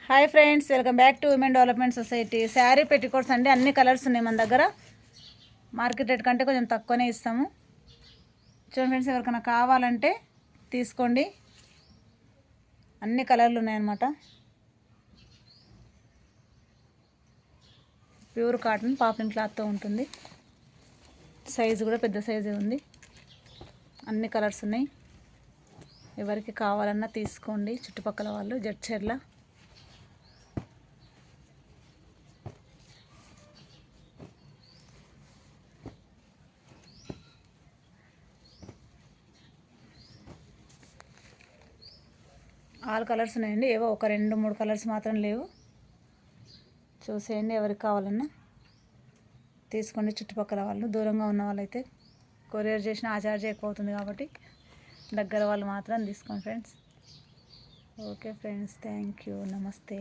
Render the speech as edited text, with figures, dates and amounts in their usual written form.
Hi friends, welcome back to women development society. Sari petticoats అండి, అన్ని colours ఉన్నాయి మన దగ్గర. మార్కెట్ రేట్ కంటే కొంచెం తక్కువనే ఇస్తాము. చూడండి ఫ్రెండ్స్, ఎవరికైనా కావాలంటే తీసుకోండి. అన్ని కలర్లు ఉన్నాయన్నమాట. ప్యూర్ కాటన్ పాపిన్ క్లాత్తో ఉంటుంది. సైజు కూడా పెద్ద సైజే ఉంది. అన్ని కలర్స్ ఉన్నాయి. ఎవరికి కావాలన్నా తీసుకోండి. చుట్టుపక్కల వాళ్ళు జడ్చర్ల. ఆల్ కలర్స్ ఉన్నాయండి. ఏవో ఒక 2-3 కలర్స్ మాత్రం లేవు. చూసేయండి, ఎవరికి కావాలన్నా తీసుకోండి. చుట్టుపక్కల వాళ్ళు, దూరంగా ఉన్న వాళ్ళైతే కొరియర్ చేసిన ఆ చార్జ్ ఎక్కువ అవుతుంది కాబట్టి దగ్గర వాళ్ళు మాత్రం తీసుకోండి friends. Okay friends, thank you, నమస్తే.